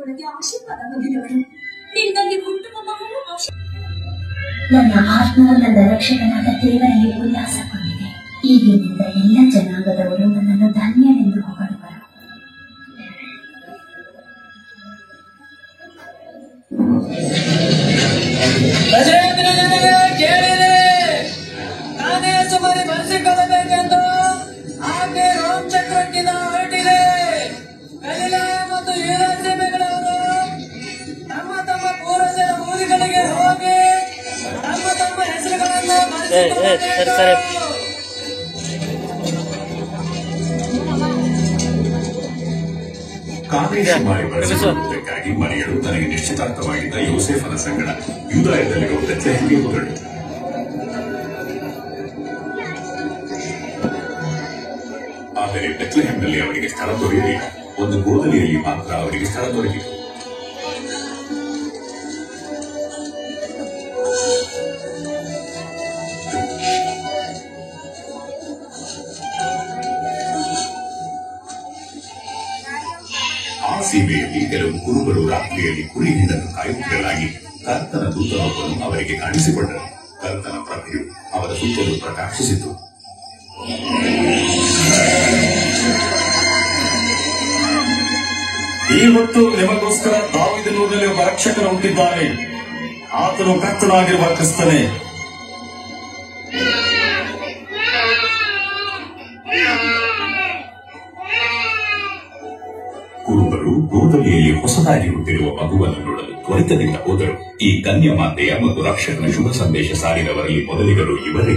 ಒಳಗೆ ಆಶೀರ್ವಾದ ಬಂದಿದವರು ನಿನ್ನಲ್ಲಿ ಕುಟುಂಬ ಮಗಳು ನನ್ನ ಆತ್ಮವಲ್ಲದ ರಕ್ಷಕನಾದ ದೇವರಲ್ಲಿ ಉಲ್ಲಾಸಗೊಂಡಿದೆ. ಈಗಿನಿಂದ ಎಲ್ಲ ಜನಾಂಗದವರು ನನ್ನನ್ನು ಧನ್ಯನೆಂದು ಹೊಗಳುವರು. ನಾನೇ ಸುಮಾರಿ ಬಳಸಿಕೊಳ್ಳಬೇಕೆಂದು ಆಕೆ ರೋಮ್ ಚಕ್ರಕ್ಕಿಂತ ಹೊರಟಿದೆ. ಗಲಿಲಾಯ ಮತ್ತು ಯೂದ ಸೀಮೆಗಳವರು ತಮ್ಮ ತಮ್ಮ ಪೂರ್ವಜರ ಊರುಗಳಿಗೆ ಹೋಗಿ ತಮ್ಮ ತಮ್ಮ ಹೆಸರುಗಳನ್ನು ಬರೆಸಿಕೊಳ್ಳಬೇಕು. ಕಾಮೇಶಮಾರಿ ಬಳಸಿಕೊಳ್ಳುವುದಕ್ಕಾಗಿ ಮರಿಯಳು ತನಗೆ ನಿಶ್ಚಿತಾರ್ಥವಾಗಿದ್ದ ಯೋಸೇಫನ ಸಂಗಡ ಯೂದಾಯದಲ್ಲಿರುವ ಬೆತ್ಲೆಹೇಮಿಗೆ ಹೋದಳು. ಆದರೆ ಬೆತ್ಲೆಹೇಮ್ನಲ್ಲಿ ಅವರಿಗೆ ಸ್ಥಳ ದೊರೆಯಲಿಲ್ಲ. ಒಂದು ಗೋದಲಿಯಲ್ಲಿ ಮಾತ್ರ ಅವರಿಗೆ ಸ್ಥಳ ದೊರೆಯಿತು. ಆ ಸೀಮೆಯಲ್ಲಿ ಕೆಲವು ಕುರುಬರು ರಾತ್ರಿಯಲ್ಲಿ ಕುರಿ ಹಿಂಡನ್ನು ಕಾಯುತ್ತಿರಲಾಗಿ ಕರ್ತನ ದೂತನೊಬ್ಬನು ಅವರಿಗೆ ಕಾಣಿಸಿಕೊಂಡರು. ಕರ್ತನ ಪ್ರಭೆಯು ಅವರ ಸುತ್ತಲೂ ಪ್ರಕಾಶಿಸಿತು. ಈ ಹೊತ್ತು ನಿಮಗೋಸ್ಕರ ದಾವೀದನೂರಿನಲ್ಲಿ ಒಬ್ಬ ರಕ್ಷಕನು ಹುಟ್ಟಿದ್ದಾನೆ. ಆತನು ಕರ್ತನಾಗಿರುವ ಕ್ರಿಸ್ತನೇ. ಕುರುಬರು ಗೋದಲಿಯಲ್ಲಿ ಹೊಸದಾಗಿ ಹುಟ್ಟಿರುವ ಮಗುವನ್ನು ನೋಡಲು ತ್ವರಿತದಿಂದ ಹೋದರು. ಈ ಕನ್ಯಮಾತೆಯ ಮತ್ತು ರಕ್ಷಕನ ಶುಭ ಸಂದೇಶ ಸಾರಿದವರಲ್ಲಿ ಮೊದಲಿಗರು ಇವರೇ.